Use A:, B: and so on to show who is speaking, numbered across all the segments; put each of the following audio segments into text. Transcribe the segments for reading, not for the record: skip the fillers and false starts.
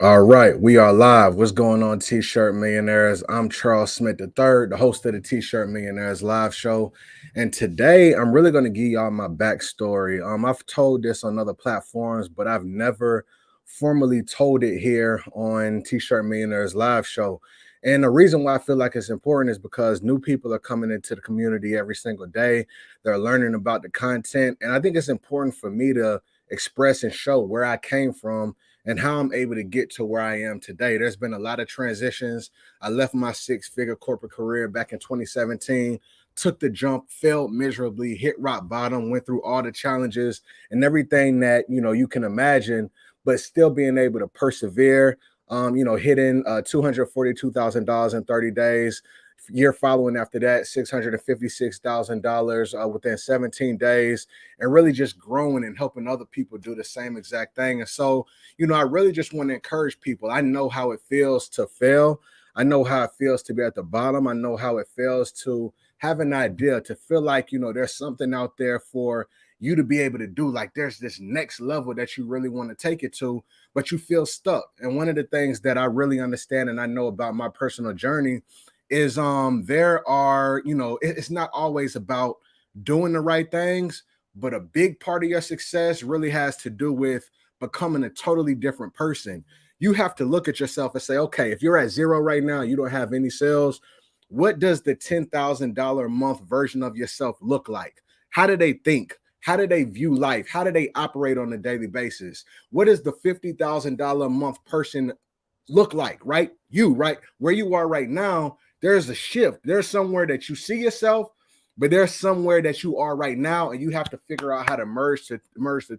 A: All right, we are live. What's going on, T-shirt millionaires? I'm Charles Smith III, the host of the T-shirt millionaires live show. And today I'm really going to give y'all my backstory. I've told this on other platforms, but I've never formally told it here on T-shirt millionaires live show. And the reason why I feel like it's important is because new people are coming into the community every single day. They're learning about the content. And I think it's important for me to express and show where I came from and how I'm able to get to where I am today. There's been a lot of transitions. I left my six-figure corporate career back in 2017, took the jump, failed miserably, hit rock bottom, went through all the challenges and everything that you can imagine, but still being able to persevere. Hitting $242,000 in 30 days. Year following after that, $656,000 within 17 days, and really just growing and helping other people do the same exact thing. And so, I really just want to encourage people. I know how it feels to fail. I know how it feels to be at the bottom. I know how it feels to have an idea, to feel like, there's something out there for you to be able to do. Like there's this next level that you really want to take it to, but you feel stuck. And one of the things that I really understand and I know about my personal journey is there are, it's not always about doing the right things, but a big part of your success really has to do with becoming a totally different person. You have to look at yourself and say, okay, if you're at zero right now, you don't have any sales, what does the $10,000 a month version of yourself look like? How do they think? How do they view life? How do they operate on a daily basis? What does the $50,000 a month person look like, right? Right? Where you are right now, there's a shift. There's somewhere that you see yourself, but there's somewhere that you are right now, and you have to figure out how to merge the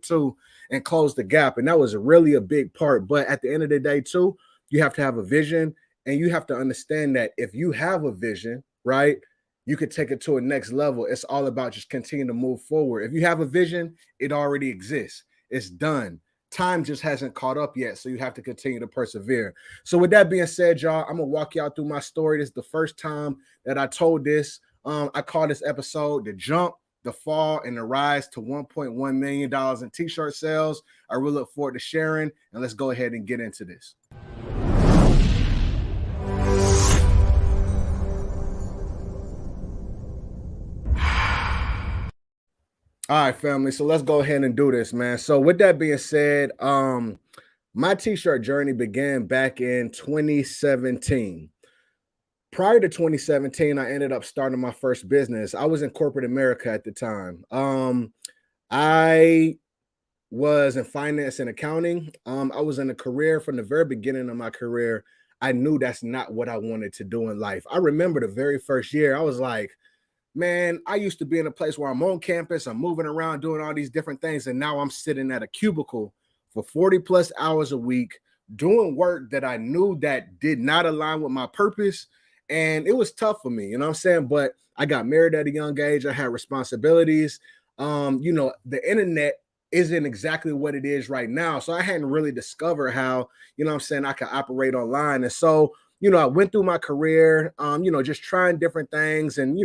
A: two and close the gap. And that was really a big part. But at the end of the day, too, you have to have a vision, and you have to understand that if you have a vision, right, you could take it to a next level. It's all about just continuing to move forward. If you have a vision, it already exists. It's done. Time just hasn't caught up yet, so you have to continue to persevere. So with that being said, y'all, I'm gonna walk y'all through my story. This is the first time that I told this. I call this episode The Jump, the Fall, and the Rise to $1.1 million in t-shirt sales. I really look forward to sharing, and let's go ahead and get into this. All right, family. So let's go ahead and do this, man. So with that being said, my t-shirt journey began back in 2017. Prior to 2017, I ended up starting my first business. I was in corporate America at the time. I was in finance and accounting. I was in a career from the very beginning of my career. I knew that's not what I wanted to do in life. I remember the very first year, I was like, man, I used to be in a place where I'm on campus, I'm moving around, doing all these different things. And now I'm sitting at a cubicle for 40 plus hours a week, doing work that I knew that did not align with my purpose. And it was tough for me, you know what I'm saying? But I got married at a young age. I had responsibilities. The internet isn't exactly what it is right now. So I hadn't really discovered how, I could operate online. And so, I went through my career, just trying different things. And,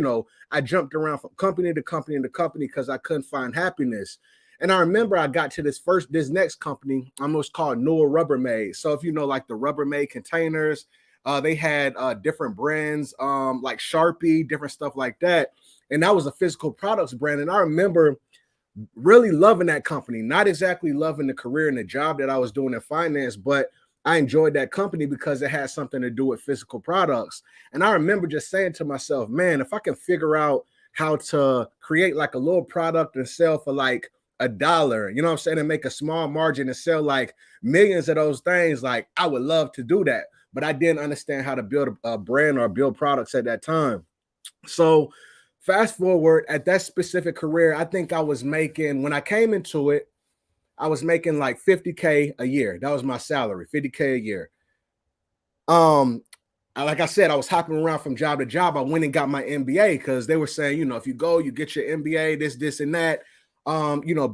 A: I jumped around from company to company to company because I couldn't find happiness. And I remember I got to this next company, almost called Newell Rubbermaid. So if you know, like the Rubbermaid containers, they had different brands, like Sharpie, different stuff like that. And that was a physical products brand. And I remember really loving that company, not exactly loving the career and the job that I was doing in finance, but I enjoyed that company because it had something to do with physical products. And I remember just saying to myself, man, if I can figure out how to create like a little product and sell for like $1, you know what I'm saying, and make a small margin and sell like millions of those things, like I would love to do that. But I didn't understand how to build a brand or build products at that time. So fast forward at that specific career, I think I was making, when I came into it, I was making like 50K a year. That was my salary, 50K a year. Like I said, I was hopping around from job to job. I went and got my MBA because they were saying, if you go, you get your MBA, this, and that.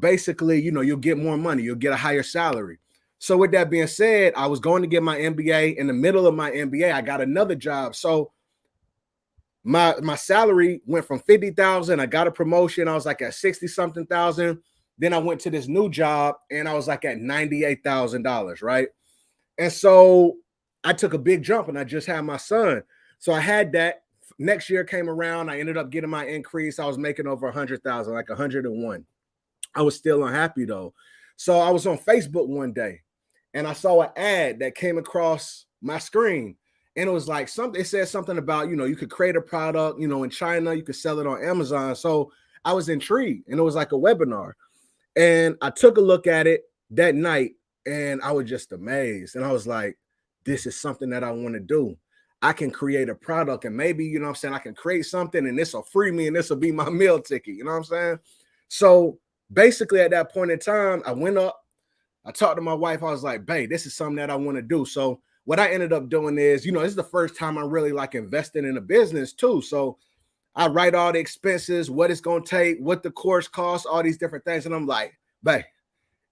A: Basically, you'll get more money, you'll get a higher salary. So with that being said, I was going to get my MBA. In the middle of my MBA, I got another job. So my salary went from 50,000. I got a promotion. I was like at 60 something thousand. Then I went to this new job and I was like at $98,000, right? And so I took a big jump and I just had my son. So I had that. Next year came around. I ended up getting my increase. I was making over 100,000, like 101. I was still unhappy though. So I was on Facebook one day and I saw an ad that came across my screen. And it was like something, it said something about, you could create a product, in China, you could sell it on Amazon. So I was intrigued and it was like a webinar. And I took a look at it that night and I was just amazed. And I was like, this is something that I want to do. I can create a product and maybe, I can create something and this will free me and this will be my meal ticket. You know what I'm saying? So basically at that point in time, I went up, I talked to my wife. I was like, babe, this is something that I want to do. So what I ended up doing is, this is the first time I'm really like investing in a business too. So I write all the expenses, what it's going to take, what the course costs, all these different things. And I'm like, babe,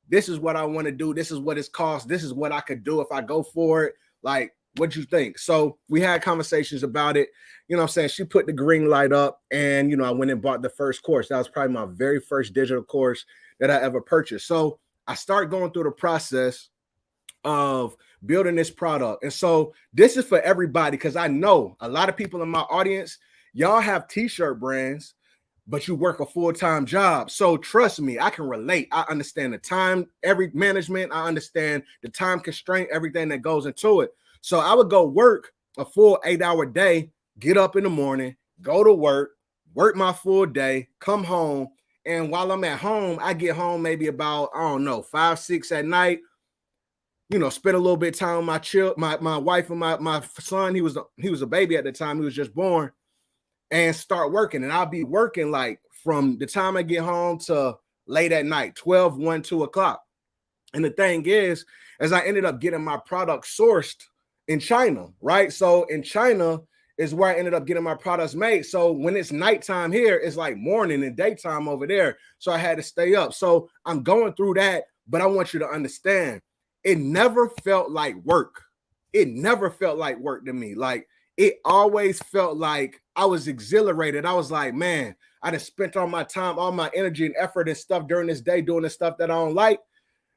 A: this is what I want to do. This is what it's cost. This is what I could do if I go for it. Like, what you think? So we had conversations about it. She put the green light up and, I went and bought the first course. That was probably my very first digital course that I ever purchased. So I start going through the process of building this product. And so this is for everybody because I know a lot of people in my audience, y'all have t-shirt brands, but you work a full-time job. So trust me, I can relate. I understand the time, every management. I understand the time constraint, everything that goes into it. So I would go work a full 8-hour day, get up in the morning, go to work my full day, come home. And while I'm at home, I get home maybe about, 5, 6 at night, spend a little bit of time with my wife and my son. He was a baby at the time. He was just born. And start working. And I'll be working like from the time I get home to late at night, 12, 1, 2 o'clock. And the thing is, as I ended up getting my product sourced in China, right? So in China is where I ended up getting my products made. So when it's nighttime here, it's like morning and daytime over there. So I had to stay up. So I'm going through that, but I want you to understand, it never felt like work. It never felt like work to me. Like, it always felt like I was exhilarated. I was like, man, I just spent all my time, all my energy and effort and stuff during this day doing the stuff that I don't like.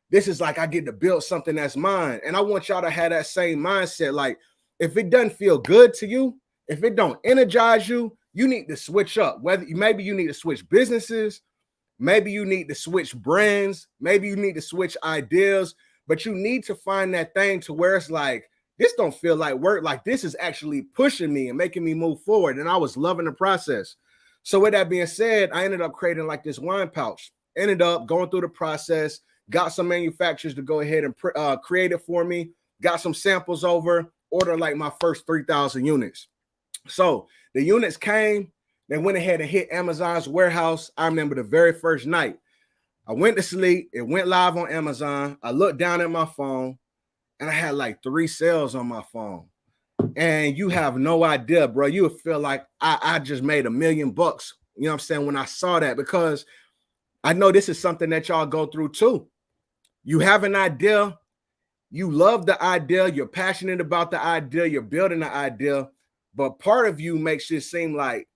A: This is like I get to build something that's mine. And I want y'all to have that same mindset. Like, if it doesn't feel good to you, if it don't energize you, you need to switch up. Maybe you need to switch businesses, maybe you need to switch brands, maybe you need to switch ideas, but you need to find that thing to where it's like, this don't feel like work. Like, this is actually pushing me and making me move forward. And I was loving the process. So with that being said, I ended up creating like this wine pouch, ended up going through the process, got some manufacturers to go ahead and create it for me, got some samples over, ordered like my first 3,000 units. So the units came, they went ahead and hit Amazon's warehouse. I remember the very first night I went to sleep. It went live on Amazon. I looked down at my phone and I had like 3 sales on my phone. And you have no idea, bro. You would feel like I just made $1 million bucks. You know what I'm saying? When I saw that, because I know this is something that y'all go through too. You have an idea. You love the idea. You're passionate about the idea. You're building the idea. But part of you makes it seem like,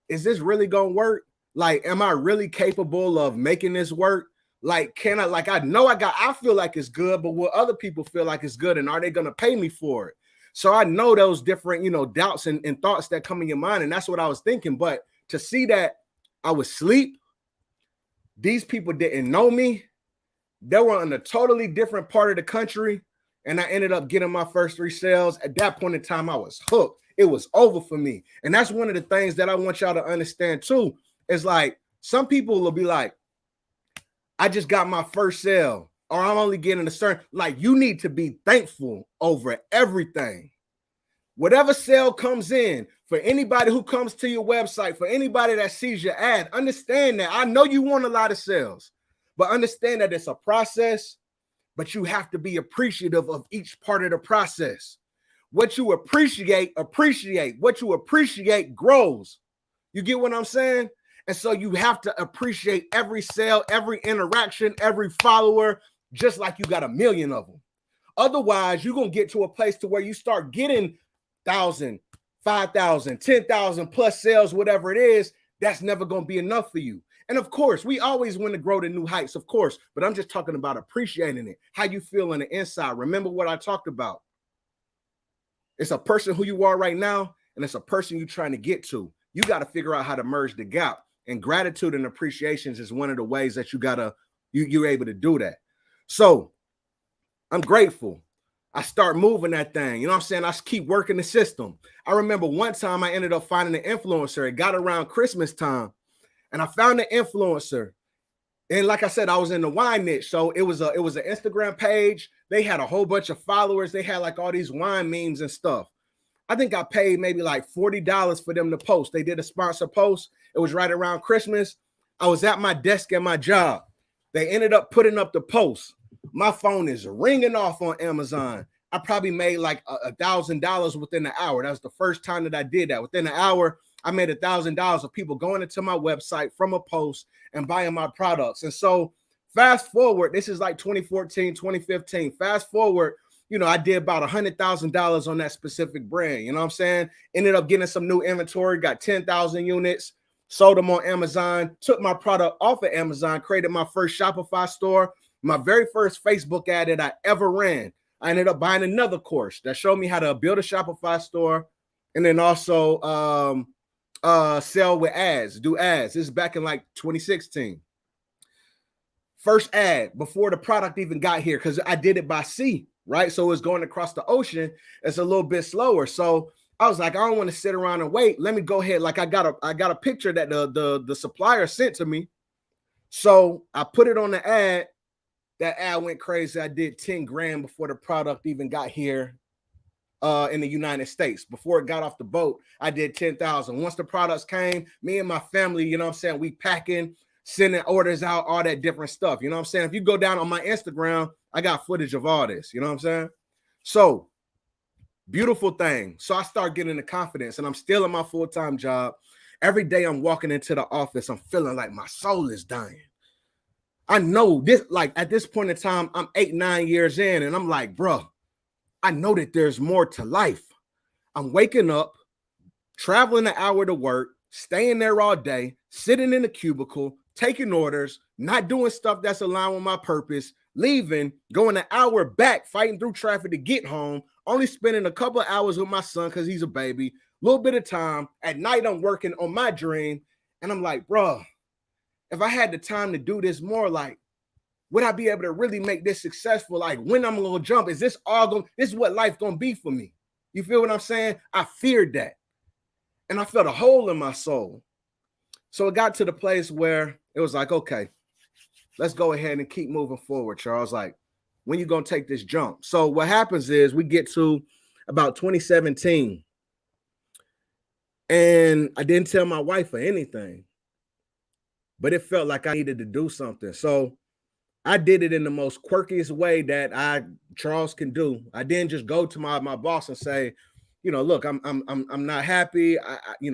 A: is this really going to work? Like, am I really capable of making this work? Like, can I, like, I feel like it's good, but will other people feel like it's good? And are they going to pay me for it? So I know those different, doubts and thoughts that come in your mind. And that's what I was thinking. But to see that I was asleep, these people didn't know me. They were in a totally different part of the country. And I ended up getting my first 3 sales. At that point in time, I was hooked. It was over for me. And that's one of the things that I want y'all to understand too. Is like, some people will be like, I just got my first sale, or I'm only getting a certain, like, you need to be thankful over everything. Whatever sale comes in, for anybody who comes to your website, for anybody that sees your ad, understand that. I know you want a lot of sales, but understand that it's a process, but you have to be appreciative of each part of the process. What you appreciate. What you appreciate grows. You get what I'm saying? And so you have to appreciate every sale, every interaction, every follower, just like you got 1 million of them. Otherwise, you're going to get to a place to where you start getting 1,000, 5,000, 10,000 plus sales, whatever it is. That's never going to be enough for you. And of course, we always want to grow to new heights, of course, but I'm just talking about appreciating it, how you feel on the inside. Remember what I talked about. It's a person who you are right now, and it's a person you're trying to get to. You got to figure out how to merge the gap. And gratitude and appreciations is one of the ways that you're able to do that. So I'm grateful. I start moving that thing. You know what I'm saying? I keep working the system. I remember one time I ended up finding an influencer. It got around Christmas time, and I found an influencer. And like I said, I was in the wine niche. So it was an Instagram page. They had a whole bunch of followers. They had like all these wine memes and stuff. I think I paid maybe like $40 for them to post. They did a sponsor post. It was right around Christmas. I was at my desk at my job. They ended up putting up the post. My phone is ringing off on Amazon. I probably made like $1,000 within an hour. That was the first time that I did that. Within an hour, I made $1,000 of people going into my website from a post and buying my products. And so fast forward, this is like 2014, 2015. Fast forward, I did about $100,000 on that specific brand. You know what I'm saying? Ended up getting some new inventory, got 10,000 units, sold them on Amazon, took my product off of Amazon, created my first Shopify store, my very first Facebook ad that I ever ran. I ended up buying another course that showed me how to build a Shopify store and then also sell with ads, do ads. This is back in like 2016. First ad before the product even got here, because I did it by sea, right? So it's going across the ocean. It's a little bit slower. So I was like, I don't want to sit around and wait. Let me go ahead. Like I got a picture that the supplier sent to me. So I put it on the ad. That ad went crazy. I did 10 grand before the product even got here in the United States. Before it got off the boat, I did 10,000. Once the products came, me and my family, you know what I'm saying, we packing, sending orders out, all that different stuff. You know what I'm saying? If you go down on my Instagram, I got footage of all this. You know what I'm saying? So beautiful thing. So I start getting the confidence, and I'm still in my full-time job. Every day I'm walking into the office, I'm feeling like my soul is dying. I know this, like at this point in time, I'm 8-9 years in, and I'm like, bro, I know that there's more to life. I'm waking up, traveling an hour to work, staying there all day, sitting in the cubicle, taking orders, not doing stuff that's aligned with my purpose, leaving, going an hour back, fighting through traffic to get home, only spending a couple of hours with my son because he's a baby, a little bit of time. At night, I'm working on my dream, and I'm like, bro, if I had the time to do this more, like, would I be able to really make this successful? Like, when I'm going to jump, is this all going, this is what life going to be for me? You feel what I'm saying? I feared that. And I felt a hole in my soul. So it got to the place where it was like, okay, let's go ahead and keep moving forward, Charles. Like, when you going to take this jump? So what happens is we get to about 2017. And I didn't tell my wife or anything, but it felt like I needed to do something. So I did it in the most quirkiest way that Charles can do. I didn't just go to my boss and say, look, I'm not happy. I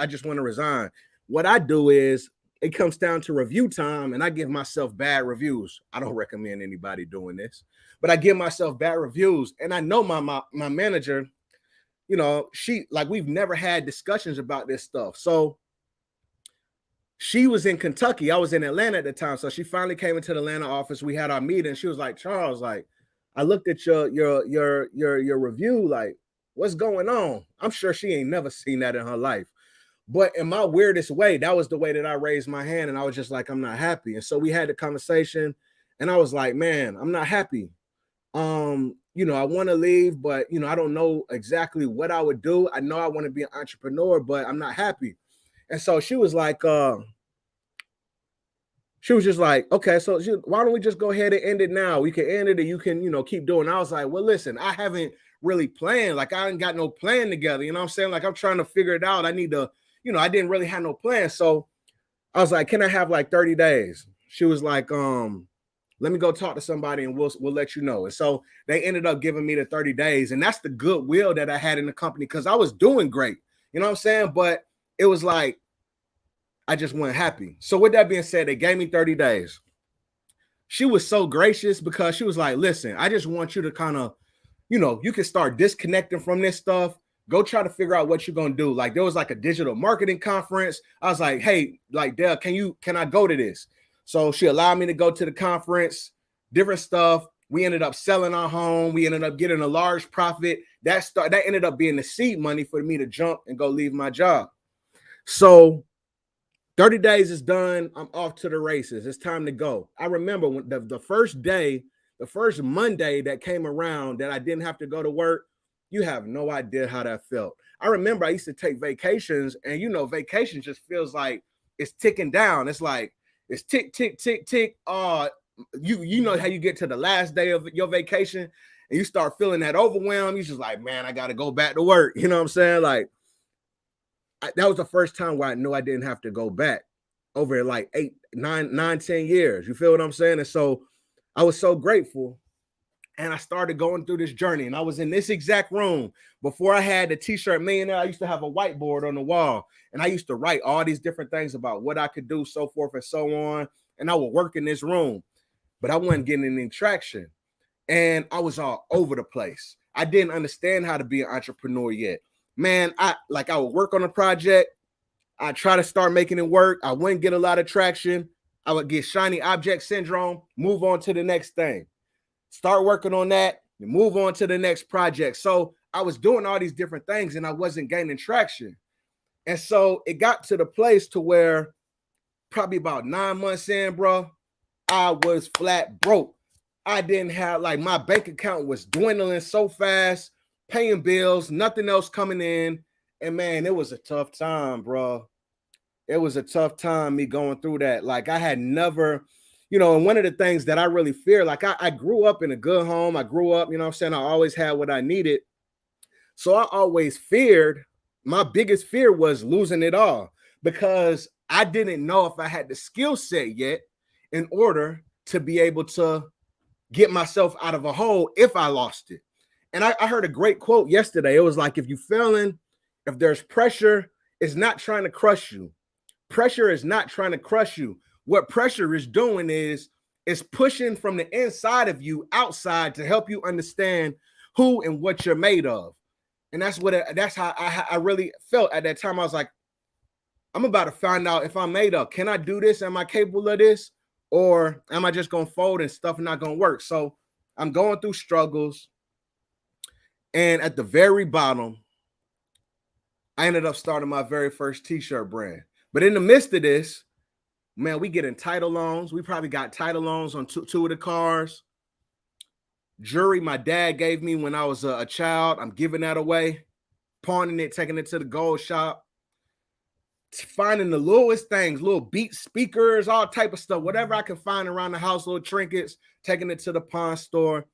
A: just want to resign. What I do is it comes down to review time, and I give myself bad reviews. I don't recommend anybody doing this, but I give myself bad reviews. And I know my manager, we've never had discussions about this stuff. So she was in Kentucky. I was in Atlanta at the time. So she finally came into the Atlanta office. We had our meeting. She was like, Charles, like, I looked at your review. Like, what's going on? I'm sure she ain't never seen that in her life. But in my weirdest way, that was the way that I raised my hand. And I was just like, I'm not happy. And so we had the conversation, and I was like, man, I'm not happy. I want to leave, but, I don't know exactly what I would do. I know I want to be an entrepreneur, but I'm not happy. And so she was like, she was just like, okay, so why don't we just go ahead and end it now? We can end it, and you can, keep doing. I was like, well, listen, I haven't really planned. Like, I ain't got no plan together. You know what I'm saying? Like, I'm trying to figure it out. I need to, I didn't really have no plan. So I was like, can I have like 30 days? She was like, let me go talk to somebody and we'll let you know. And so they ended up giving me the 30 days. And that's the goodwill that I had in the company, because I was doing great. You know what I'm saying? But it was like, I just wasn't happy. So with that being said, they gave me 30 days. She was so gracious because she was like, listen, I just want you to kind of, you can start disconnecting from this stuff. Go try to figure out what you're gonna do. Like there was like a digital marketing conference. I was like, hey, like Dale, can I go to this? So she allowed me to go to the conference, different stuff. We ended up selling our home. We ended up getting a large profit. That ended up being the seed money for me to jump and go leave my job. So 30 days is done. I'm off to the races. It's time to go. I remember when the first day, the first Monday that came around that I didn't have to go to work. You have no idea how that felt. I remember I used to take vacations, and vacation just feels like it's ticking down. It's like it's tick, tick, tick, tick. You know how you get to the last day of your vacation and you start feeling that overwhelm. You're just like, man, I got to go back to work. You know what I'm saying? Like that was the first time where I knew I didn't have to go back over like 8, 9, 10 years. You feel what I'm saying? And so I was so grateful. And I started going through this journey, and I was in this exact room before I had the t-shirt millionaire. I used to have a whiteboard on the wall, and I used to write all these different things about what I could do, so forth and so on. And I would work in this room, but I wasn't getting any traction. And I was all over the place. I didn't understand how to be an entrepreneur yet. Man, I would work on a project. I try to start making it work. I wouldn't get a lot of traction. I would get shiny object syndrome, move on to the next thing. Start working on that and move on to the next project. So I was doing all these different things and I wasn't gaining traction. And so it got to the place to where probably about 9 months in, bro, I was flat broke. I didn't have, like, my bank account was dwindling so fast, paying bills, nothing else coming in. And man, it was a tough time, bro. It was a tough time me going through that. Like I had never, and one of the things that I really fear, like I grew up in a good home. I grew up, you know what I'm saying? I always had what I needed. So I always feared, my biggest fear was losing it all because I didn't know if I had the skill set yet in order to be able to get myself out of a hole if I lost it. And I heard a great quote yesterday. It was like, if there's pressure, it's not trying to crush you. Pressure is not trying to crush you. What pressure is doing is pushing from the inside of you outside to help you understand who and what you're made of. And that's how I really felt at that time. I was like, I'm about to find out if I'm made of. Can I do this? Am I capable of this? Or am I just going to fold and stuff not going to work? So I'm going through struggles. And at the very bottom, I ended up starting my very first t-shirt brand. But in the midst of this, man, we getting title loans. We probably got title loans on two of the cars. Jewelry my dad gave me when I was a child. I'm giving that away, pawning it, taking it to the gold shop, finding the littlest things, little beat speakers, all type of stuff, whatever I can find around the house, little trinkets, taking it to the pawn store.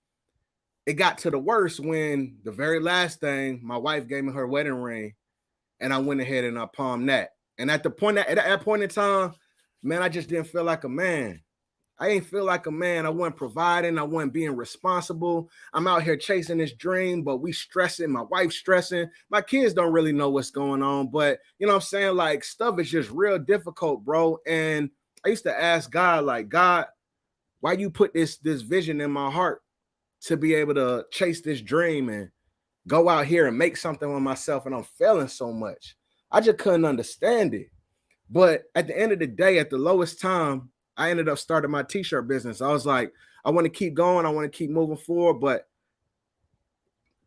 A: It got to the worst when the very last thing, my wife gave me her wedding ring, and I went ahead and I palmed that. And at that point in time, man, I just didn't feel like a man. I ain't feel like a man. I wasn't providing. I wasn't being responsible. I'm out here chasing this dream, but we stressing. My wife's stressing. My kids don't really know what's going on, but you know what I'm saying? Like stuff is just real difficult, bro. And I used to ask God, like, God, why you put this vision in my heart to be able to chase this dream and go out here and make something with myself? And I'm failing so much. I just couldn't understand it. But at the end of the day, at the lowest time, I ended up starting my t-shirt business. I was like, I want to keep going. I want to keep moving forward. But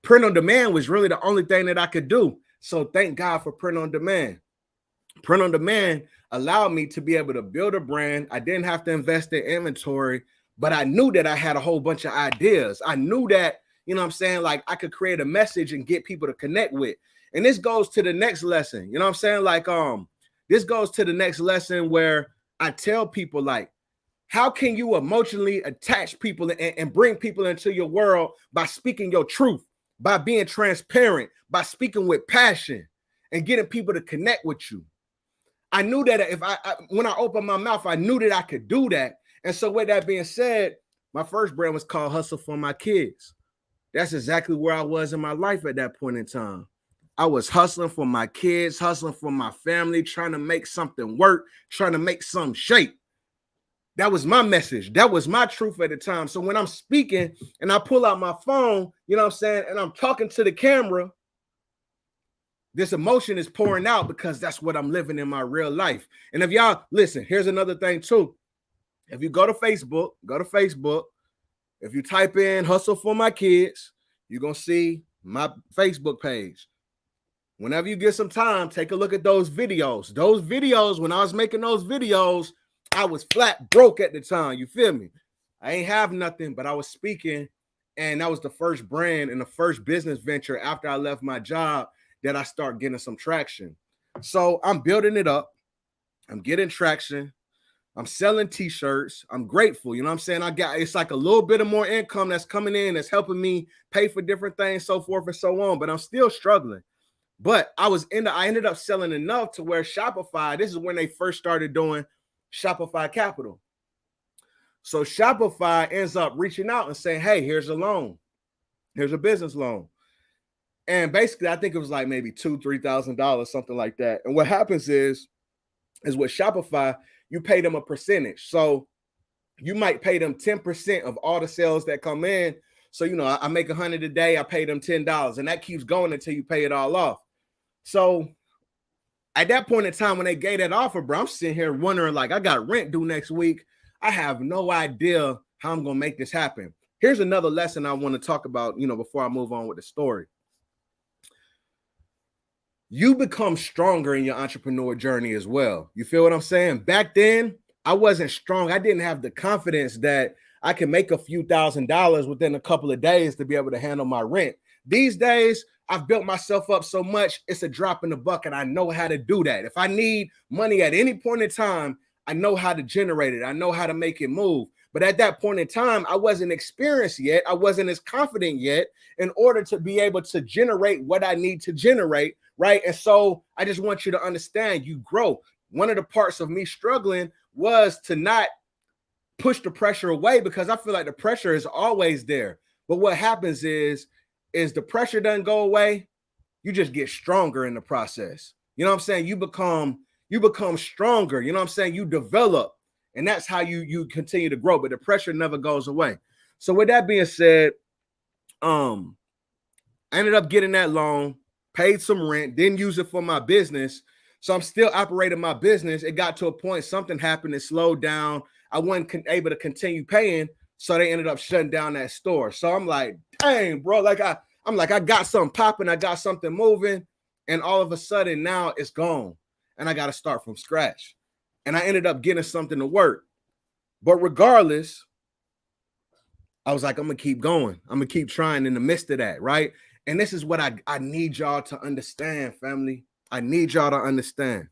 A: print on demand was really the only thing that I could do. So thank God for print on demand. Print on demand allowed me to be able to build a brand. I didn't have to invest in inventory, but I knew that I had a whole bunch of ideas. I knew that, you know what I'm saying? Like I could create a message and get people to connect with. And this goes to the next lesson. You know what I'm saying? Like, this goes to the next lesson where I tell people, like, how can you emotionally attach people and bring people into your world by speaking your truth, by being transparent, by speaking with passion and getting people to connect with you? I knew that if when I opened my mouth, I knew that I could do that. And so with that being said, my first brand was called Hustle for My Kids. That's exactly where I was in my life at that point in time. I was hustling for my kids, hustling for my family, trying to make something work, trying to make some shape. That was my message. That was my truth at the time. So when I'm speaking and I pull out my phone, you know what I'm saying, and I'm talking to the camera, This emotion is pouring out because that's what I'm living in my real life. And if y'all listen, here's another thing too. If you go to Facebook, if you type in hustle for my kids, you're going to see my Facebook page. Whenever you get some time, take a look at those videos. Those videos, when I was making those videos, I was flat broke at the time. You feel me? I ain't have nothing, but I was speaking. And that was the first brand and the first business venture after I left my job that I start getting some traction. So I'm building it up. I'm getting traction. I'm selling t-shirts. I'm grateful. You know what I'm saying? It's like a little bit of more income that's coming in, that's helping me pay for different things, so forth and so on. But I'm still struggling. But I ended up selling enough to where Shopify, this is when they first started doing Shopify Capital. So Shopify ends up reaching out and saying, hey, here's a loan. Here's a business loan. And basically, I think it was like maybe $2,000, $3,000, something like that. And what happens is with Shopify, you pay them a percentage. So you might pay them 10% of all the sales that come in. So, you know, I make $100 a day, I pay them $10, and that keeps going until you pay it all off. So at that point in time, when they gave that offer, bro, I'm sitting here wondering, like, I got rent due next week. I have no idea how I'm going to make this happen. Here's another lesson I want to talk about, you know, before I move on with the story. You become stronger in your entrepreneur journey as well. You feel what I'm saying? Back then, I wasn't strong. I didn't have the confidence that I can make a few $1,000s within a couple of days to be able to handle my rent. These days, I've built myself up so much, it's a drop in the bucket. I know how to do that. If I need money at any point in time, I know how to generate it. I know how to make it move. But at that point in time, I wasn't experienced yet. I wasn't as confident yet in order to be able to generate what I need to generate, right? And so I just want you to understand, you grow. One of the parts of me struggling was to not push the pressure away, because I feel like the pressure is always there. But what happens is the pressure doesn't go away. You just get stronger in the process. You know what I'm saying? You become stronger. You know what I'm saying? You develop. And that's how you continue to grow, but the pressure never goes away. So with that being said, I ended up getting that loan, paid some rent, didn't use it for my business. So I'm still operating my business. It got to a point, something happened, it slowed down. I wasn't able to continue paying. So they ended up shutting down that store. So I'm like, dang, bro, I'm like, I got something popping, I got something moving. And all of a sudden now it's gone. And I got to start from scratch. And I ended up getting something to work. But regardless, I was like, I'm going to keep going. I'm going to keep trying in the midst of that, right? And this is what I need y'all to understand, family. I need y'all to understand.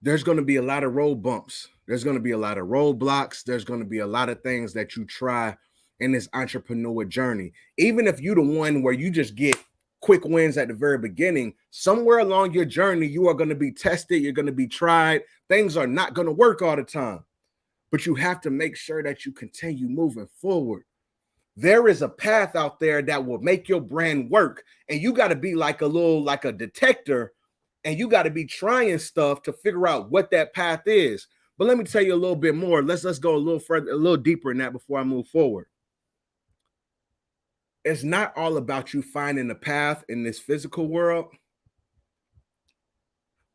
A: There's going to be a lot of road bumps. There's going to be a lot of roadblocks. There's going to be a lot of things that you try in this entrepreneur journey. Even if you're the one where you just get quick wins at the very beginning, somewhere along your journey, you are going to be tested. You're going to be tried. Things are not going to work all the time, but you have to make sure that you continue moving forward. There is a path out there that will make your brand work. And you got to be like a detector, and you got to be trying stuff to figure out what that path is. But let me tell you a little bit more. Let's go a little further, a little deeper in that before I move forward. It's not all about you finding a path in this physical world,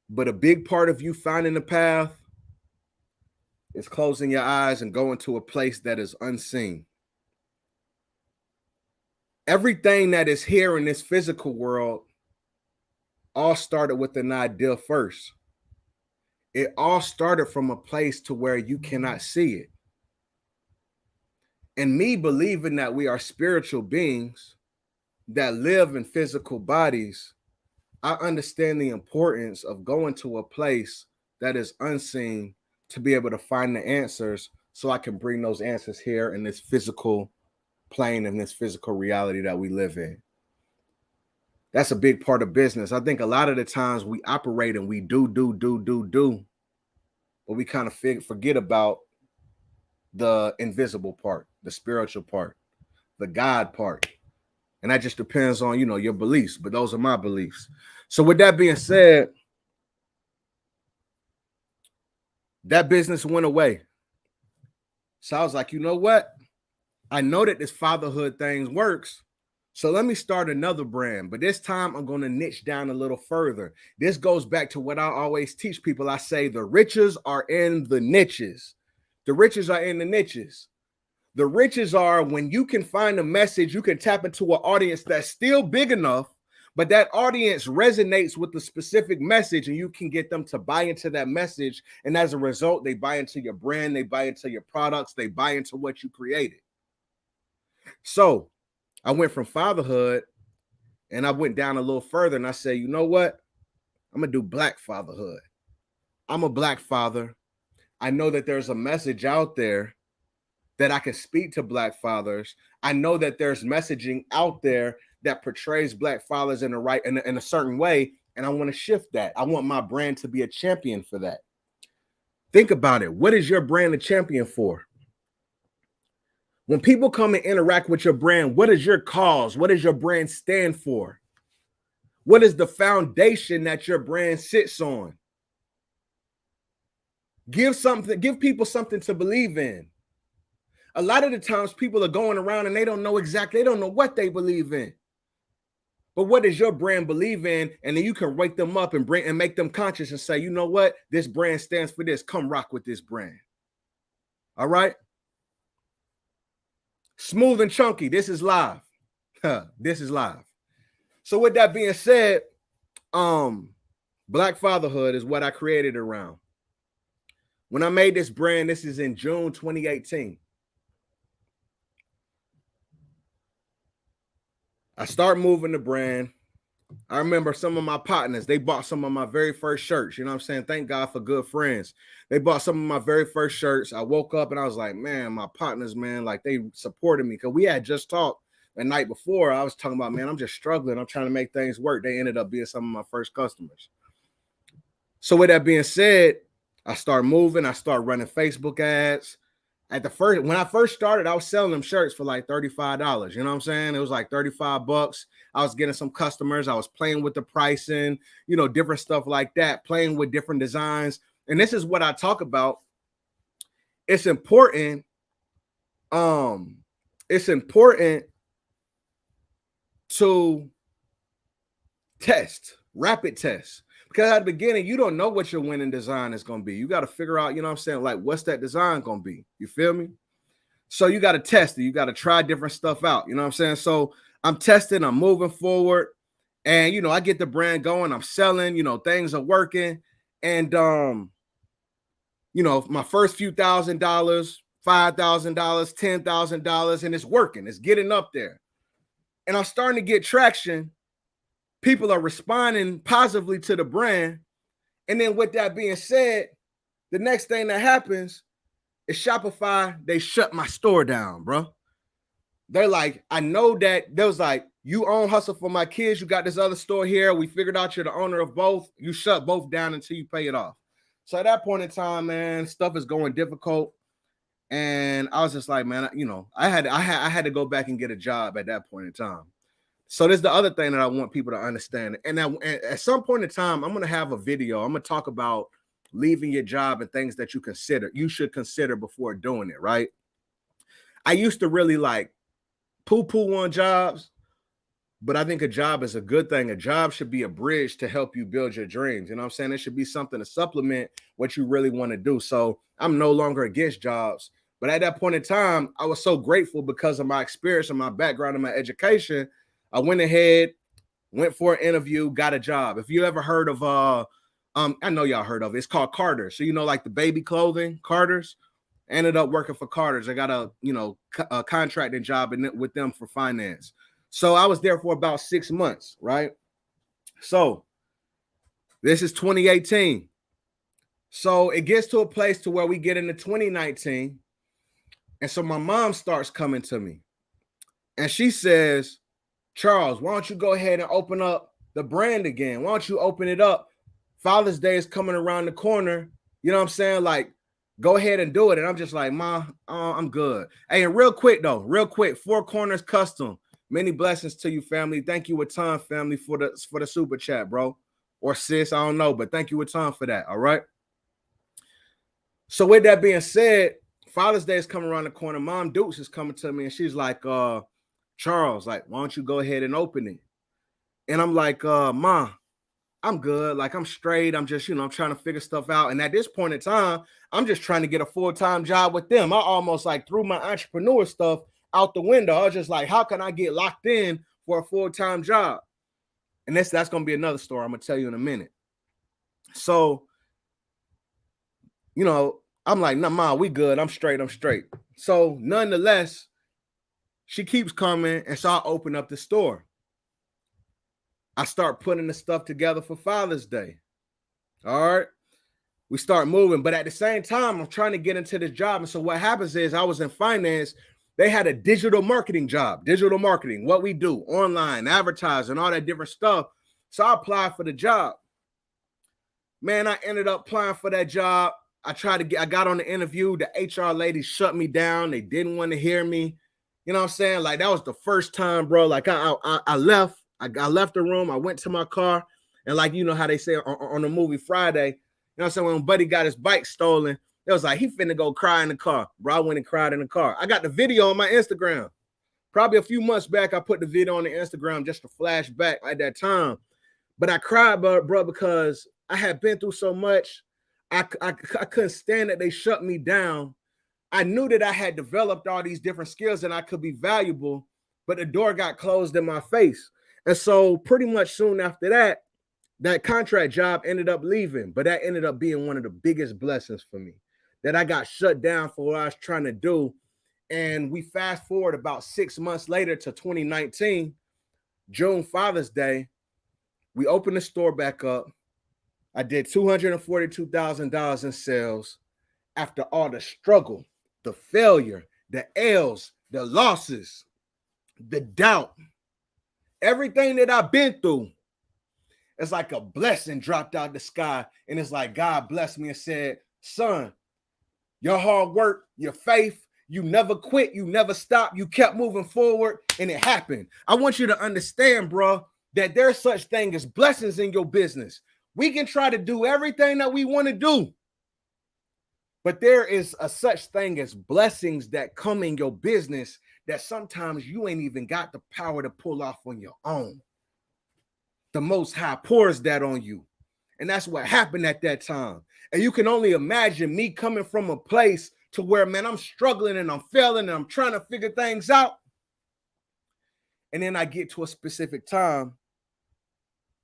A: but a big part of you finding the path is closing your eyes and going to a place that is unseen. Everything that is here in this physical world all started with an idea first. It all started from a place to where you cannot see it. And me believing that we are spiritual beings that live in physical bodies, I understand the importance of going to a place that is unseen to be able to find the answers, so I can bring those answers here in this physical plane, in this physical reality that we live in. That's a big part of business. I think a lot of the times we operate and we do, but we kind of forget about the invisible part, the spiritual part, the God part. And that just depends on, your beliefs, but those are my beliefs. So with that being said, that business went away. So I was like, you know what? I know that this fatherhood thing works, So let me start another brand, but this time I'm going to niche down a little further. This goes back to what I always teach people. I say the riches are in the niches. The riches are in the niches. The riches are when you can find a message, you can tap into an audience that's still big enough, but that audience resonates with the specific message and you can get them to buy into that message. And as a result, they buy into your brand, they buy into your products, they buy into what you created. So I went from fatherhood and I went down a little further and I said, you know what? I'm going to do Black fatherhood. I'm a Black father. I know that there's a message out there that I can speak to Black fathers. I know that there's messaging out there that portrays Black fathers in a certain way, and I want to shift that. I want my brand to be a champion for that. Think about it. What is your brand a champion for? When people come and interact with your brand, what is your cause? What does your brand stand for? What is the foundation that your brand sits on? Give people something to believe in. A lot of the times people are going around and they don't know what they believe in. But what does your brand believe in? And then you can wake them up and make them conscious and say, you know what? This brand stands for this. Come rock with this brand. All right. Smooth and chunky. This is live. This is live. So with that being said, Black fatherhood is what I created around. When I made this brand, this is in June 2018. I start moving the brand. I remember some of my partners, they bought some of my very first shirts. You know what I'm saying? Thank God for good friends. They bought some of my very first shirts. I woke up and I was like, man, my partners, man, like they supported me because we had just talked the night before. I was talking about, man, I'm just struggling. I'm trying to make things work. They ended up being some of my first customers. So with that being said, I start moving. I start running Facebook ads. When I first started, I was selling them shirts for like $35. You know what I'm saying? It was like $35. I was getting some customers. I was playing with the pricing, different stuff like that, playing with different designs. And this is what I talk about. It's important. It's important to rapid test. Because at the beginning, you don't know what your winning design is going to be. You got to figure out, you know what I'm saying? Like, what's that design going to be? You feel me? So you got to test it. You got to try different stuff out. You know what I'm saying? So I'm testing, I'm moving forward. And, I get the brand going. I'm selling, things are working. And, my first few $1,000, $5,000, $10,000, and it's working. It's getting up there. And I'm starting to get traction. People are responding positively to the brand. And then with that being said, the next thing that happens is Shopify, they shut my store down, bro. They're like, I know that. They was like, you own Hustle for My Kids. You got this other store here. We figured out you're the owner of both. You shut both down until you pay it off. So at that point in time, man, stuff is going difficult. And I was just like, man, I had to go back and get a job at that point in time. So this is the other thing that I want people to understand. And at some point in time, I'm going to have a video. I'm going to talk about leaving your job and things that you should consider before doing it, right? I used to really like poo-poo on jobs, but I think a job is a good thing. A job should be a bridge to help you build your dreams. You know what I'm saying? It should be something to supplement what you really want to do. So I'm no longer against jobs. But at that point in time, I was so grateful because of my experience and my background and my education. I went ahead, went for an interview, got a job. If you ever heard of, I know y'all heard of it. It's called Carter's. So, like the baby clothing, Carter's. Ended up working for Carter's. I got a contracting job with them for finance. So I was there for about 6 months, right? So this is 2018. So it gets to a place to where we get into 2019. And so my mom starts coming to me. And she says, Charles, why don't you go ahead and open up the brand again? Why don't you open it up? Father's Day is coming around the corner. You know what I'm saying? Like, go ahead and do it. And I'm just like, Ma, I'm good. Hey, and real quick, Four Corners Custom. Many blessings to you, family. Thank you a ton, family, for the super chat, bro. Or sis, I don't know, but thank you a ton for that, all right? So with that being said, Father's Day is coming around the corner. Mom Dukes is coming to me, and she's like, Charles, like, why don't you go ahead and open it? And I'm like, Ma, I'm good. Like, I'm straight. I'm just, I'm trying to figure stuff out. And at this point in time, I'm just trying to get a full-time job with them. I almost like threw my entrepreneur stuff out the window. I was just like, how can I get locked in for a full-time job? And that's going to be another story I'm going to tell you in a minute. So, I'm like, nah, Ma, we good. I'm straight. So nonetheless, she keeps coming. And so I open up the store. I start putting the stuff together for Father's Day. All right. We start moving. But at the same time, I'm trying to get into this job. And so what happens is I was in finance. They had a digital marketing job, digital marketing, what we do, online, advertising, all that different stuff. So I applied for the job. Man, I ended up applying for that job. I got on the interview. The HR lady shut me down. They didn't want to hear me. You know what I'm saying? Like, that was the first time, bro. Like, I left. I left the room. I went to my car. And like, you know how they say on the movie Friday, you know what I'm saying? When Buddy got his bike stolen, it was like, he finna go cry in the car. Bro, I went and cried in the car. I got the video on my Instagram. Probably a few months back, I put the video on the Instagram just to flash back at that time. But I cried, bro, because I had been through so much. I couldn't stand that they shut me down. I knew that I had developed all these different skills and I could be valuable, but the door got closed in my face. And so pretty much soon after that, that contract job ended up leaving, but that ended up being one of the biggest blessings for me, that I got shut down for what I was trying to do. And we fast forward about 6 months later to 2019, June Father's Day, we opened the store back up. I did $242,000 in sales after all the struggle, the failure, the L's, the losses, the doubt, everything that I've been through. It's like a blessing dropped out the sky. And it's like God blessed me and said, son, your hard work, your faith, you never quit, you never stopped, you kept moving forward, and it happened. I want you to understand, bro, that there's such thing as blessings in your business. We can try to do everything that we want to do, but there is a such thing as blessings that come in your business that sometimes you ain't even got the power to pull off on your own. The Most High pours that on you. And that's what happened at that time. And you can only imagine me coming from a place to where, man, I'm struggling and I'm failing and I'm trying to figure things out. And then I get to a specific time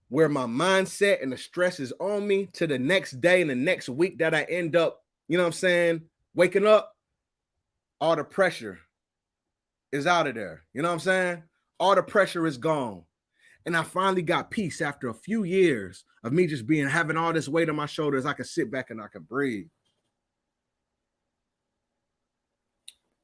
A: where my mindset and the stress is on me to the next day and the next week that I end up, you know what I'm saying, waking up, all the pressure is out of there. You know what I'm saying? All the pressure is gone. And I finally got peace after a few years of me just having all this weight on my shoulders. I could sit back and I could breathe.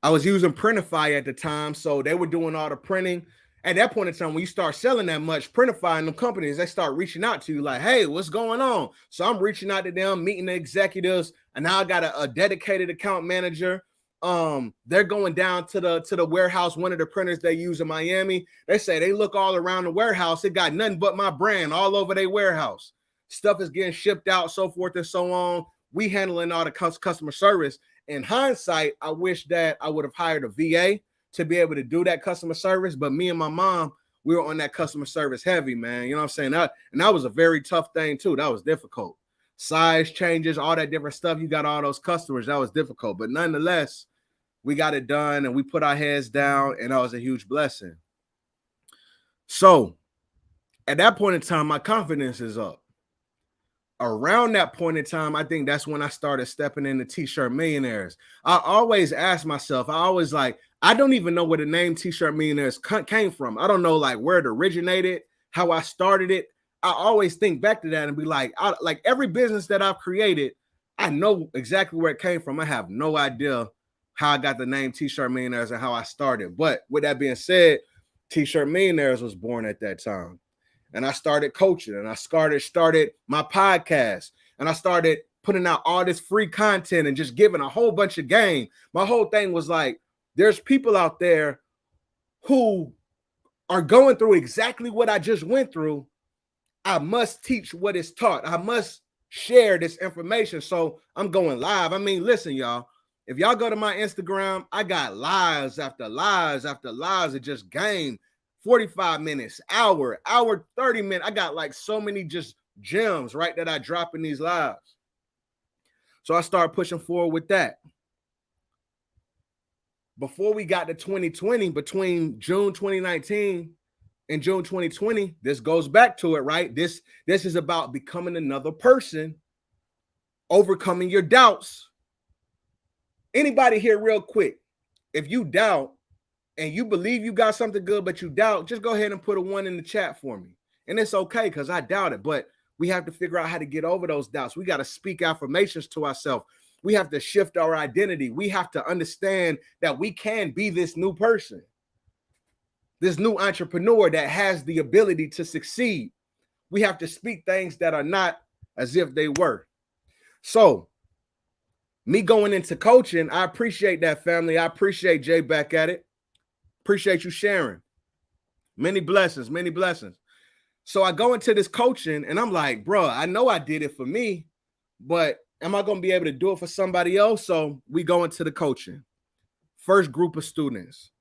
A: I was using Printify at the time, so they were doing all the printing. At that point in time, when you start selling that much, Printify and them companies, they start reaching out to you like, hey, what's going on? So I'm reaching out to them, meeting the executives, and now I got a dedicated account manager. They're going down to the warehouse, one of the printers they use in Miami. They say they look all around the warehouse. It got nothing but my brand all over their warehouse. Stuff is getting shipped out, so forth and so on. We handling all the customer service. In hindsight, I wish that I would have hired a VA to be able to do that customer service. But me and my mom, we were on that customer service heavy, man. You know what I'm saying? And that was a very tough thing too. That was difficult. Size changes, all that different stuff. You got all those customers. That was difficult. But nonetheless, we got it done and we put our heads down, and that was a huge blessing. So at that point in time, my confidence is up. Around that point in time, I think that's when I started stepping into T-shirt millionaires. I always ask myself, I don't even know where the name T-shirt millionaires came from. I don't know like where it originated, how I started it. I always think back to that and be like, like every business that I've created, I know exactly where it came from. I have no idea how I got the name T-shirt millionaires and how I started. But with that being said, T-shirt millionaires was born at that time. And I started coaching, and I started my podcast, and I started putting out all this free content and just giving a whole bunch of game. My whole thing was like, there's people out there who are going through exactly what I just went through. I must teach what is taught. I must share this information. So I'm going live. I mean, listen, y'all, If y'all go to my Instagram, I got lives after lives after lives of just game, 45 minutes, hour, 30 minutes. I got like so many just gems, right, that I drop in these lives. So I started pushing forward with that. Before we got to 2020, between June 2019 and June 2020, this goes back to it, right? This is about becoming another person, overcoming your doubts. Anybody here real quick, if you doubt and you believe you got something good, but you doubt, just go ahead and put a 1 in the chat for me. And it's okay because I doubt it, but we have to figure out how to get over those doubts. We got to speak affirmations to ourselves. We have to shift our identity. We have to understand that we can be this new person, this new entrepreneur that has the ability to succeed. We have to speak things that are not as if they were. So me going into coaching, I appreciate that, family. I appreciate Jay back at it. Appreciate you sharing. Many blessings, many blessings. So I go into this coaching and I'm like, bro, I know I did it for me, but am I going to be able to do it for somebody else? So we go into the coaching. First group of students,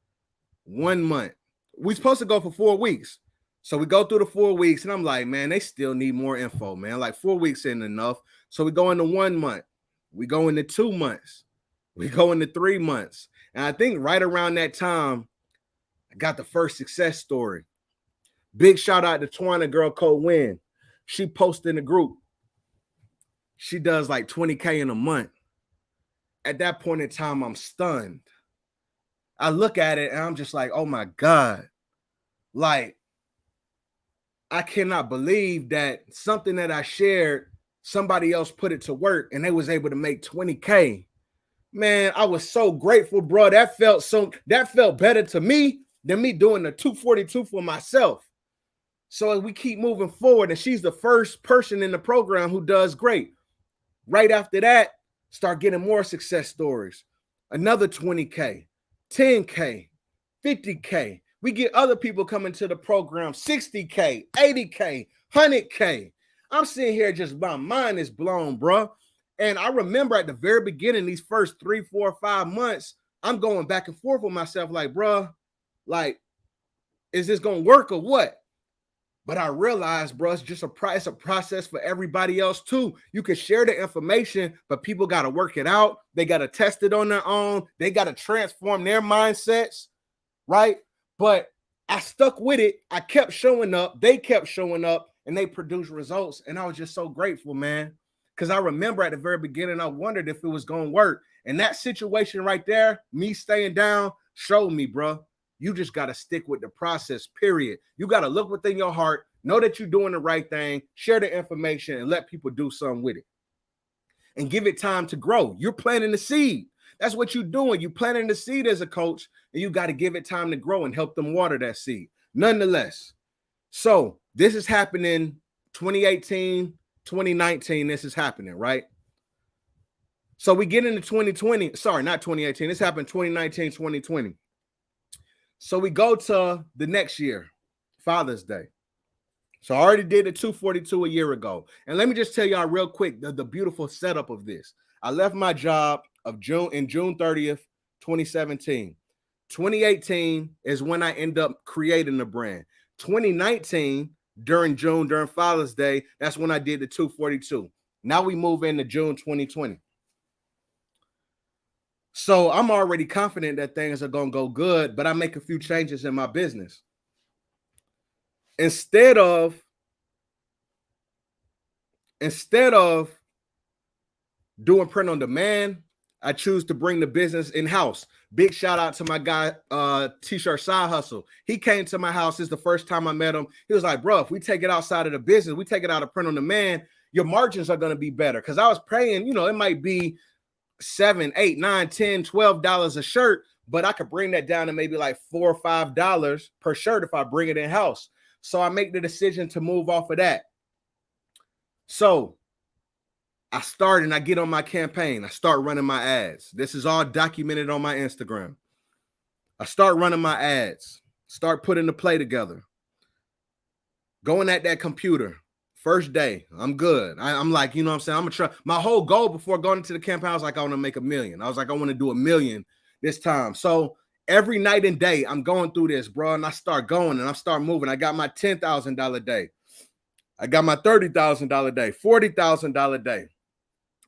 A: 1 month. We're supposed to go for 4 weeks. So we go through the 4 weeks and I'm like, man, they still need more info, man. Like 4 weeks isn't enough. So we go into 1 month. We go into 2 months. We go into 3 months. And I think right around that time, I got the first success story. Big shout out to Twana girl called Win. She posted in the group. She does like 20K in a month. At that point in time, I'm stunned. I look at it and I'm just like, oh my God. Like, I cannot believe that something that I shared, somebody else put it to work and they was able to make 20K. Man, I was so grateful, bro. That felt better to me than me doing the 242 for myself. So as we keep moving forward, and she's the first person in the program who does great. Right after that, start getting more success stories. Another 20K, 10K, 50K. We get other people coming to the program, 60K, 80K, 100K. I'm sitting here just, my mind is blown, bro. And I remember at the very beginning, these first 3, 4, 5 months, I'm going back and forth with myself like, bro, like, is this going to work or what? But I realized, bro, it's just it's a process for everybody else too. You can share the information, but people got to work it out. They got to test it on their own. They got to transform their mindsets, right? But I stuck with it. I kept showing up. They kept showing up, and they produced results. And I was just so grateful, man, because I remember at the very beginning, I wondered if it was going to work. And that situation right there, me staying down, showed me, bro. You just got to stick with the process, period. You got to look within your heart, know that you're doing the right thing, share the information, and let people do something with it. And give it time to grow. You're planting the seed. That's what you're doing. You're planting the seed as a coach, and you got to give it time to grow and help them water that seed. Nonetheless, so this is happening 2018, 2019. This is happening, right? So we get into 2020. Sorry, not 2018. This happened 2019, 2020. So we go to the next year, Father's Day. So I already did the 242 a year ago. And let me just tell y'all real quick the beautiful setup of this. I left my job June 30th, 2017. 2018 is when I end up creating the brand. 2019, during June, during Father's Day, that's when I did the 242. Now we move into June 2020. So I'm already confident that things are going to go good, but I make a few changes in my business. Instead of doing print on demand, I choose to bring the business in-house. Big shout out to my guy, T-shirt Side Hustle. He came to my house. This is the first time I met him. He was like, bro, if we take it outside of the business, we take it out of print on demand, your margins are going to be better. Because I was paying, it might be $7, $8, $9, $10, $12 a shirt, but I could bring that down to maybe like $4 or $5 per shirt if I bring it in-house. So I make the decision to move off of that. So I start and I get on my campaign. I start running my ads. This is all documented on my Instagram. I start running my ads, start putting the play together, going at that computer, First day, I'm good. I'm like, you know what I'm saying? I'm gonna try. My whole goal before going into the campaign, I was like, I want to make $1 million. I was like, I want to do $1 million this time. So every night and day, I'm going through this, bro. And I start going and I start moving. I got my $10,000 day. I got my $30,000 day, $40,000 day.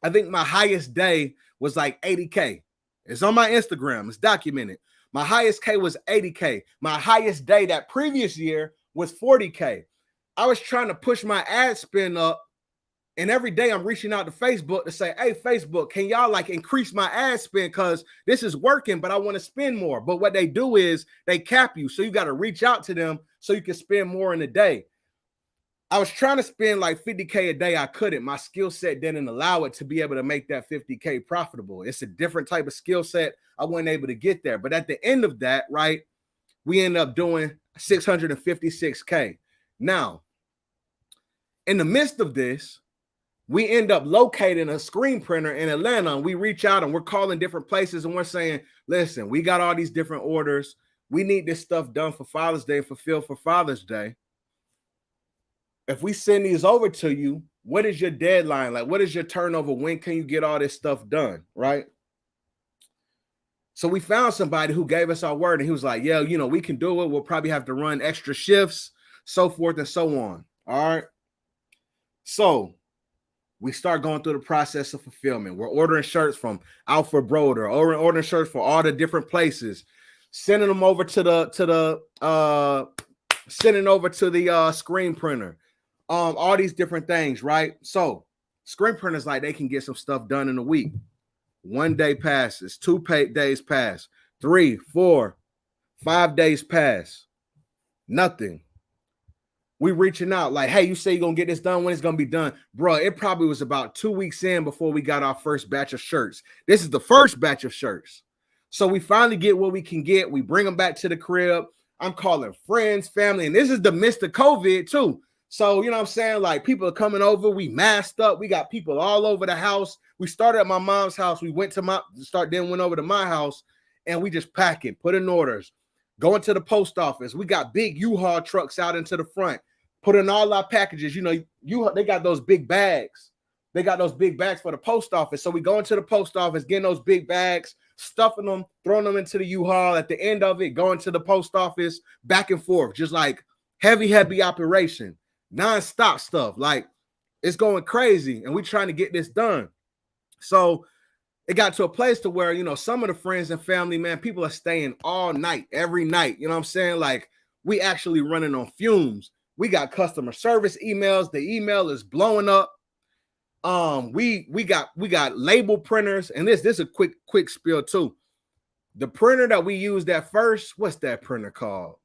A: I think my highest day was like 80K. It's on my Instagram. It's documented. My highest K was 80K. My highest day that previous year was 40K. I was trying to push my ad spend up, and every day I'm reaching out to Facebook to say, hey, Facebook, can y'all like increase my ad spend? Because this is working, but I want to spend more. But what they do is they cap you. So you got to reach out to them so you can spend more in a day. I was trying to spend like 50K a day. I couldn't. My skill set didn't allow it to be able to make that 50K profitable. It's a different type of skill set. I wasn't able to get there. But at the end of that, right, we end up doing 656K. Now, in the midst of this, we end up locating a screen printer in Atlanta, and we reach out and we're calling different places and we're saying, listen, we got all these different orders. We need this stuff done for Father's Day, fulfilled for Father's Day. If we send these over to you, what is your deadline? Like, what is your turnover? When can you get all this stuff done? Right. So we found somebody who gave us our word, and he was like, yeah, you know, we can do it. We'll probably have to run extra shifts, so forth and so on. All right. So we start going through the process of fulfillment. We're ordering shirts from Alpha Broder, ordering shirts for all the different places, sending them over to the screen printer, all these different things, right? So screen printers, like, they can get some stuff done in a week. 1 day passes, 2 days pass, 3, 4, 5 days pass, nothing. We reaching out like, hey, you say you're going to get this done. When it's going to be done? Bro, it probably was about 2 weeks in before we got our first batch of shirts. This is the first batch of shirts. So we finally get what we can get. We bring them back to the crib. I'm calling friends, family, and this is the midst of COVID too. So, you know what I'm saying? Like, people are coming over. We masked up. We got people all over the house. We started at my mom's house. We went over to my house, and we just packing, putting orders, going to the post office. We got big U-Haul trucks out into the front, put in all our packages. You know, they got those big bags. They got those big bags for the post office. So we go into the post office, getting those big bags, stuffing them, throwing them into the U-Haul. At the end of it, going to the post office, back and forth, just like heavy operation, nonstop stuff. Like, it's going crazy, and we trying to get this done. So it got to a place to where, you know, some of the friends and family, man, people are staying all night, every night. You know what I'm saying? Like, we actually running on fumes. We got customer service emails. The email is blowing up. We got label printers, and this is a quick spiel too. The printer that we used at first, what's that printer called?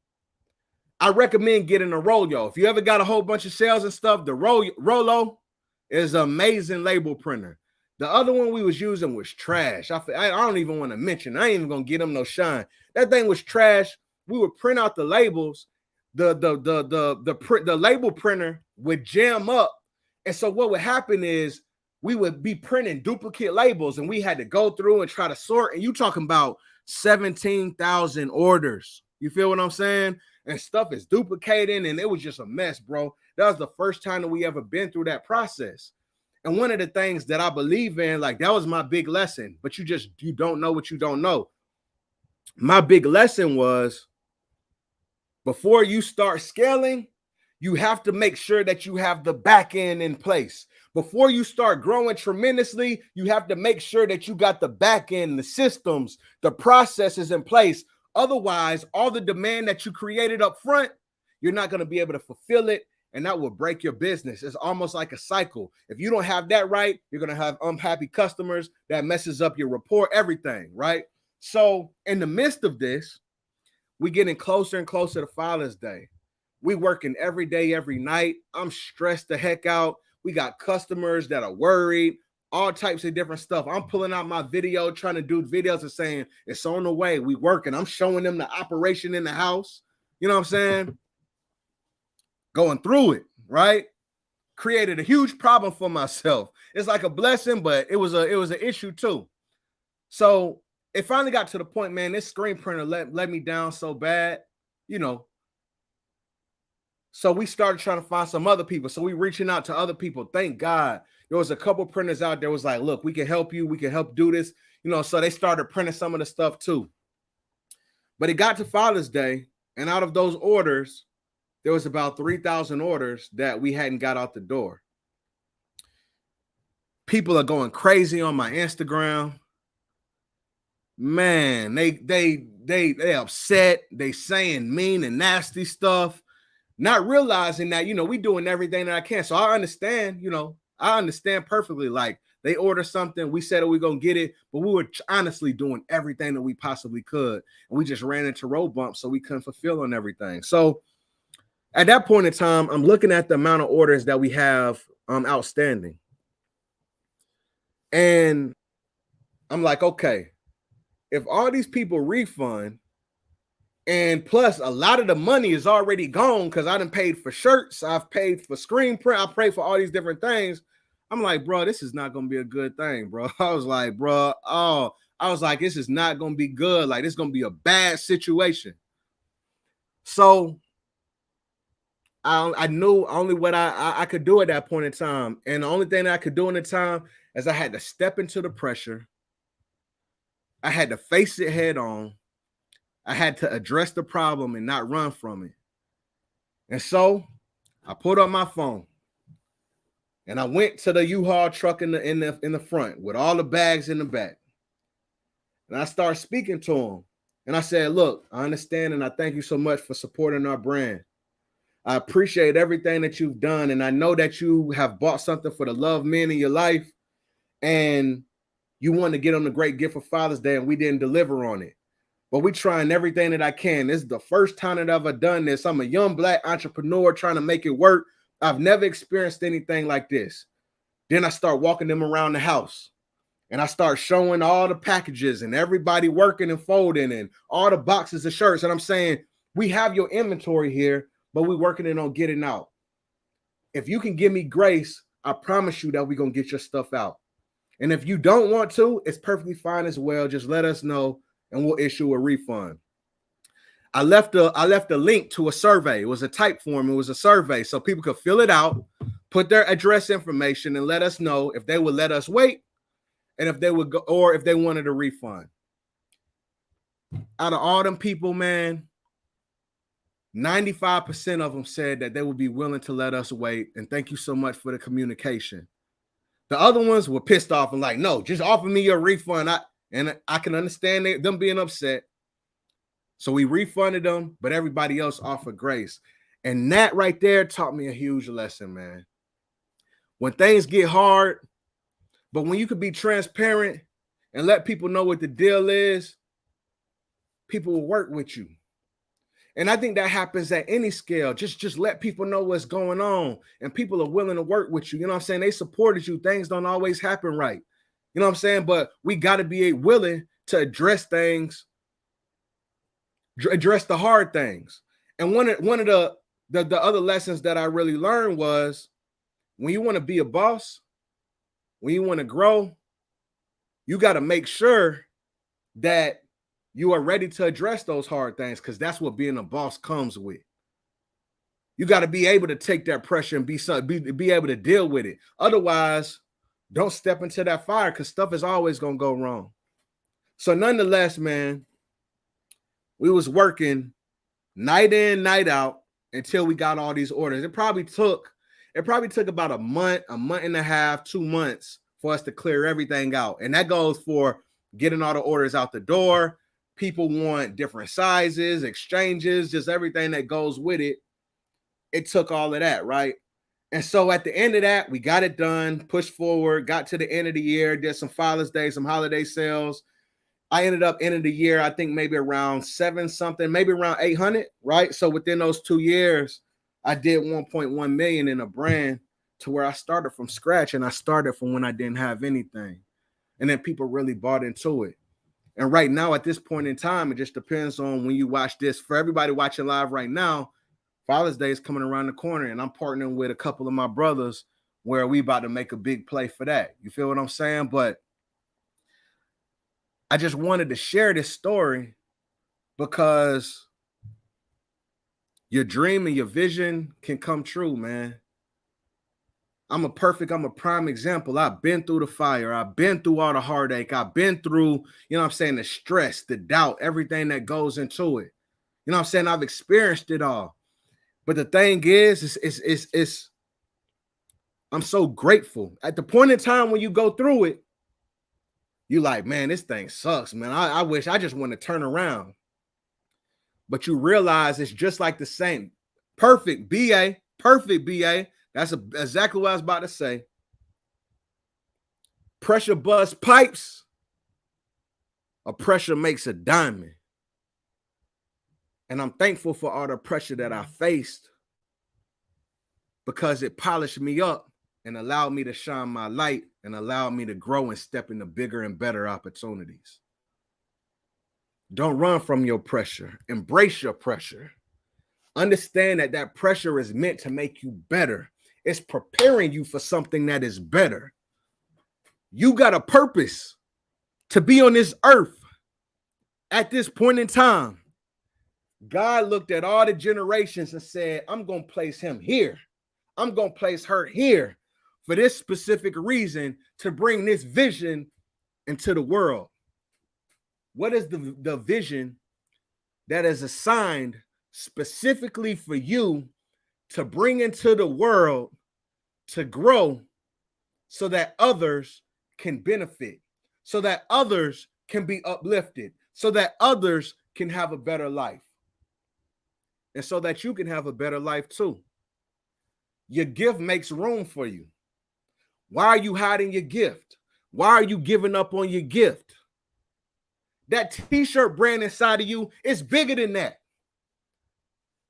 A: I recommend getting a Rollo. If you ever got a whole bunch of sales and stuff, the Rollo is an amazing label printer. The other one we was using was trash. I don't even want to mention. I ain't even gonna get them no shine. That thing was trash. We would print out the labels. The label printer would jam up, and so what would happen is we would be printing duplicate labels, and we had to go through and try to sort. And you talking about 17,000 orders? You feel what I'm saying? And stuff is duplicating, and it was just a mess, bro. That was the first time that we ever been through that process. And one of the things that I believe in, like, that was my big lesson. But you don't know what you don't know. My big lesson was, before you start scaling, you have to make sure that you have the back end in place. Before you start growing tremendously, you have to make sure that you got the back end, the systems, the processes in place. Otherwise, all the demand that you created up front, you're not going to be able to fulfill it, and that will break your business. It's almost like a cycle. If you don't have that right, you're going to have unhappy customers. That messes up your rapport, everything, right? So in the midst of this, we're getting closer and closer to Father's Day. We working every day, every night. I'm stressed the heck out. We got customers that are worried, all types of different stuff. I'm pulling out my video, trying to do videos and saying, it's on the way. We working. I'm showing them the operation in the house. You know what I'm saying? Going through it, right? Created a huge problem for myself. It's like a blessing, but it was an issue too. So it finally got to the point, man, this screen printer let me down so bad, you know. So we started trying to find some other people. So we reaching out to other people. Thank God there was a couple printers out there was like, look, we can help you. We can help do this. So they started printing some of the stuff too. But it got to Father's Day, and out of those orders, there was about 3,000 orders that we hadn't got out the door. People are going crazy on my Instagram. Man, they upset. They saying mean and nasty stuff, not realizing that, we doing everything that I can. So I understand, I understand perfectly. Like, they order something, we said that we're going to get it, but we were honestly doing everything that we possibly could. And we just ran into road bumps, so we couldn't fulfill on everything. So at that point in time, I'm looking at the amount of orders that we have outstanding. And I'm like, okay, if all these people refund, and plus a lot of the money is already gone because I done paid for shirts, I've paid for screen print, I paid for all these different things. I'm like, bro, this is not gonna be a good thing, bro. I was like, this is not gonna be good. Like, this is gonna be a bad situation. So I knew only what I could do at that point in time. And the only thing that I could do in the time is I had to step into the pressure. I had to face it head on. I had to address the problem and not run from it. And so I put up my phone and I went to the U-Haul truck in the front with all the bags in the back. And I started speaking to him. And I said, look, I understand and I thank you so much for supporting our brand. I appreciate everything that you've done. And I know that you have bought something for the love men in your life. And you want to get them a great gift for Father's Day, and we didn't deliver on it. But we trying everything that I can. This is the first time that I've ever done this. I'm a young Black entrepreneur trying to make it work. I've never experienced anything like this. Then I start walking them around the house, and I start showing all the packages and everybody working and folding and all the boxes of shirts. And I'm saying, we have your inventory here, but we're working it on getting out. If you can give me grace, I promise you that we're going to get your stuff out. And if you don't want to, it's perfectly fine as well. Just let us know and we'll issue a refund. I left a link to a survey. It was a type form. It was a survey so people could fill it out, put their address information, and let us know if they would let us wait and if they would go, or if they wanted a refund. Out of all them people, man, 95% of them said that they would be willing to let us wait. And thank you so much for the communication. The other ones were pissed off and like, no, just offer me your refund. I can understand them being upset. So we refunded them, but everybody else offered grace. And that right there taught me a huge lesson, man. When things get hard, but when you could be transparent and let people know what the deal is, people will work with you. And I think that happens at any scale. Just let people know what's going on. And people are willing to work with you. You know what I'm saying? They supported you. Things don't always happen right. You know what I'm saying? But we got to be willing to address things, address the hard things. And one of the other lessons that I really learned was, when you want to be a boss, when you want to grow, you got to make sure that you are ready to address those hard things, because that's what being a boss comes with. You got to be able to take that pressure and be able to deal with it. Otherwise, don't step into that fire, because stuff is always going to go wrong. So nonetheless, man, we was working night in, night out until we got all these orders. It probably took about a month and a half, 2 months for us to clear everything out. And that goes for getting all the orders out the door. People want different sizes, exchanges, just everything that goes with it. It took all of that, right? And so at the end of that, we got it done, pushed forward, got to the end of the year, did some Father's Day, some holiday sales. I ended up ending the year, I think maybe around 7 something, maybe around 800, right? So within those 2 years, I did 1.1 million in a brand, to where I started from scratch, and I started from when I didn't have anything. And then people really bought into it. And right now, at this point in time, it just depends on when you watch this. For everybody watching live right now, Father's Day is coming around the corner, and I'm partnering with a couple of my brothers where we about to make a big play for that. You feel what I'm saying? But I just wanted to share this story because Your dream and your vision can come true, man. I'm a prime example. I've been through the fire. I've been through all the heartache. I've been through, you know what I'm saying, the stress, the doubt, everything that goes into it. You know what I'm saying? I've experienced it all. But the thing is I'm so grateful. At the point in time when you go through it, you like, man, this thing sucks, man. I wish I just want to turn around. But you realize it's just like the same. Perfect BA. That's exactly what I was about to say. Pressure busts pipes. A pressure makes a diamond. And I'm thankful for all the pressure that I faced because it polished me up and allowed me to shine my light and allowed me to grow and step into bigger and better opportunities. Don't run from your pressure. Embrace your pressure. Understand that that pressure is meant to make you better. It's preparing you for something that is better. You got a purpose to be on this earth at this point in time. God looked at all the generations and said, I'm going to place him here. I'm going to place her here for this specific reason, to bring this vision into the world. What is the vision that is assigned specifically for you to bring into the world to grow so that others can benefit, so that others can be uplifted, so that others can have a better life, and so that you can have a better life too? Your gift makes room for you. Why are you hiding your gift? Why are you giving up on your gift? That t-shirt brand inside of you is bigger than that.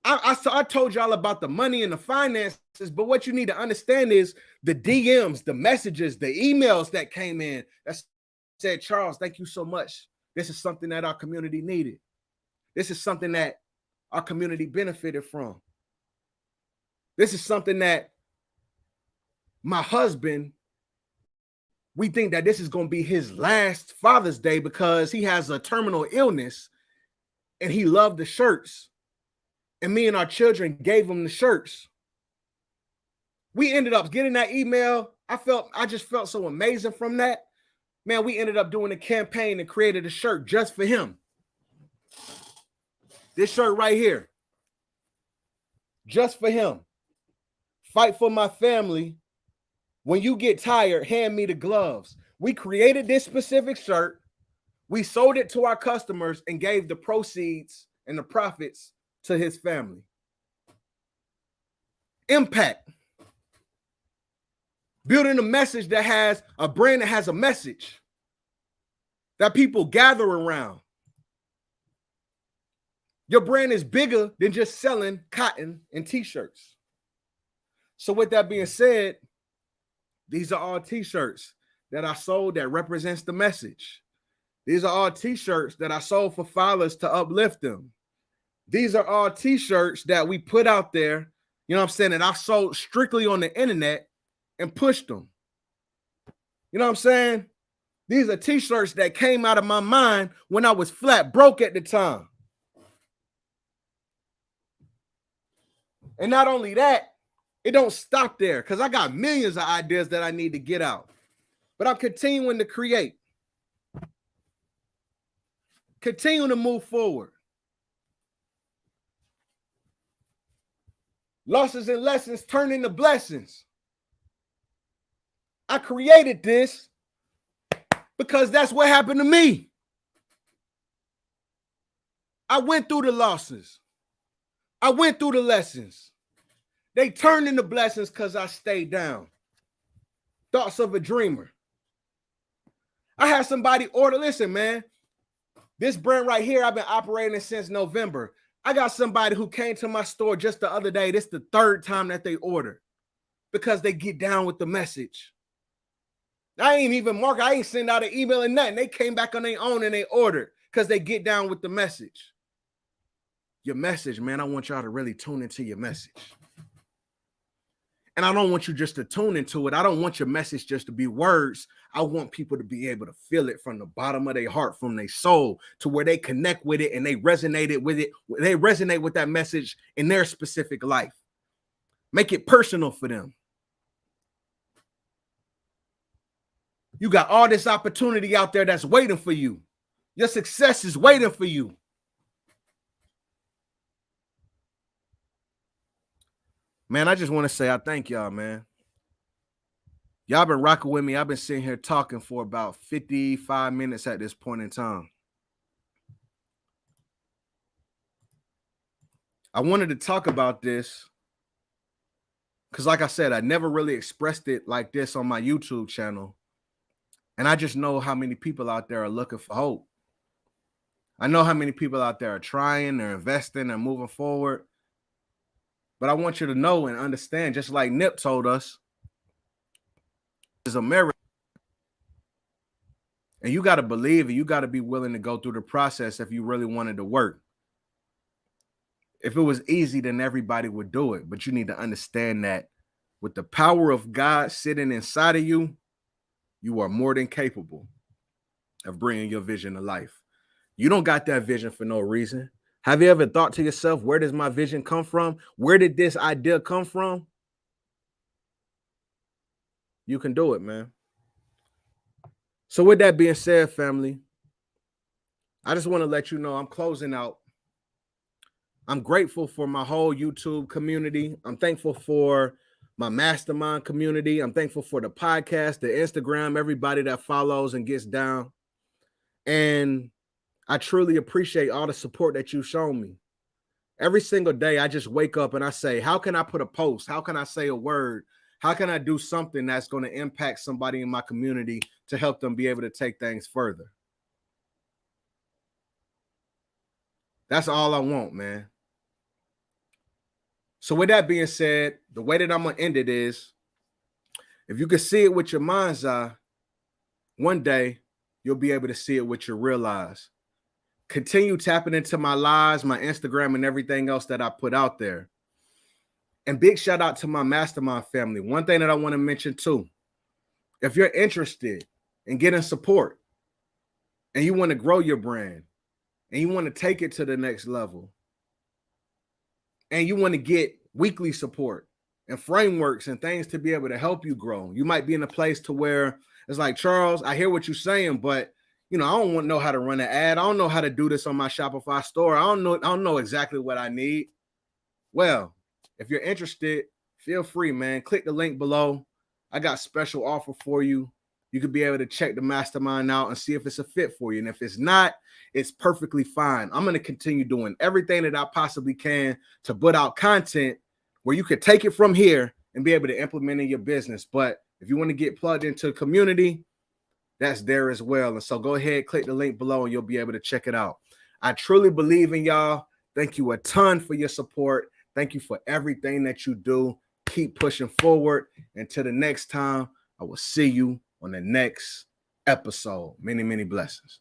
A: I told y'all about the money and the finances, but what you need to understand is the DMs, the messages, the emails that came in that said, Charles, thank you so much. This is something that our community needed. This is something that our community benefited from. This is something that my husband, we think that this is going to be his last Father's Day because he has a terminal illness and he loved the shirts. And me and our children gave him the shirts. We ended up getting that email. I just felt so amazing from that. Man, we ended up doing a campaign and created a shirt just for him. This shirt right here. Just for him. Fight for my family. When you get tired, hand me the gloves. We created this specific shirt. We sold it to our customers and gave the proceeds and the profits to his family. Impact. Building a message that has a brand that has a message that people gather around. Your brand is bigger than just selling cotton and t-shirts. So with that being said, these are all t-shirts that I sold that represents the message. These are all t-shirts that I sold for fathers to uplift them. These are all t-shirts that we put out there, you know what I'm saying, that I sold strictly on the internet and pushed them. You know what I'm saying? These are t-shirts that came out of my mind when I was flat broke at the time. And not only that, it don't stop there because I got millions of ideas that I need to get out. But I'm continuing to create. Continue to move forward. Losses and lessons turn into blessings. I created this because that's what happened to me. I went through the losses. I went through the lessons. They turned into blessings because I stayed down. Thoughts of a dreamer. I had somebody order, listen, man, this brand right here, I've been operating since November. I got somebody who came to my store just the other day. This is the third time that they ordered because they get down with the message. I ain't send out an email or nothing. They came back on their own and they ordered because they get down with the message. Your message, man, I want y'all to really tune into your message. And I don't want you just to tune into it. I don't want your message just to be words. I want people to be able to feel it from the bottom of their heart, from their soul, to where they connect with it and they resonated with it. They resonate with that message in their specific life. Make it personal for them. You got all this opportunity out there that's waiting for you. Your success is waiting for you. Man, I just want to say I thank y'all, man. Y'all been rocking with me. I've been sitting here talking for about 55 minutes at this point in time. I wanted to talk about this because, like I said, I never really expressed it like this on my YouTube channel. And I just know how many people out there are looking for hope. I know how many people out there are trying, they're investing, they're moving forward. But I want you to know and understand, just like Nip told us, is a miracle. And you got to believe it. You got to be willing to go through the process if you really wanted to work. If it was easy, then everybody would do it. But you need to understand that with the power of God sitting inside of you, you are more than capable of bringing your vision to life. You don't got that vision for no reason. Have you ever thought to yourself, where does my vision come from? Where did this idea come from? You can do it, man. So with that being said, family, I just want to let you know I'm closing out. I'm grateful for my whole YouTube community. I'm thankful for my mastermind community. I'm thankful for the podcast, the Instagram, everybody that follows and gets down. And I truly appreciate all the support that you've shown me. Every single day, I just wake up and I say, how can I put a post? How can I say a word? How can I do something that's going to impact somebody in my community to help them be able to take things further? That's all I want, man. So with that being said, the way that I'm going to end it is, if you can see it with your mind's eye, one day you'll be able to see it with your real eyes. Continue tapping into my lives, my Instagram, and everything else that I put out there. And big shout out to my mastermind family. One thing that I want to mention too, if you're interested in getting support and you want to grow your brand and you want to take it to the next level and you want to get weekly support and frameworks and things to be able to help you grow, you might be in a place to where it's like, Charles, I hear what you're saying, but I don't know how to run an ad. I don't know how to do this on my Shopify store. I don't know exactly what I need. Well, if you're interested, feel free, man. Click the link below. I got a special offer for you. You could be able to check the mastermind out and see if it's a fit for you. And if it's not, it's perfectly fine. I'm going to continue doing everything that I possibly can to put out content where you could take it from here and be able to implement in your business. But if you want to get plugged into the community, that's there as well. And so go ahead, click the link below and you'll be able to check it out. I truly believe in y'all. Thank you a ton for your support. Thank you for everything that you do. Keep pushing forward. Until the next time, I will see you on the next episode. Many, many blessings.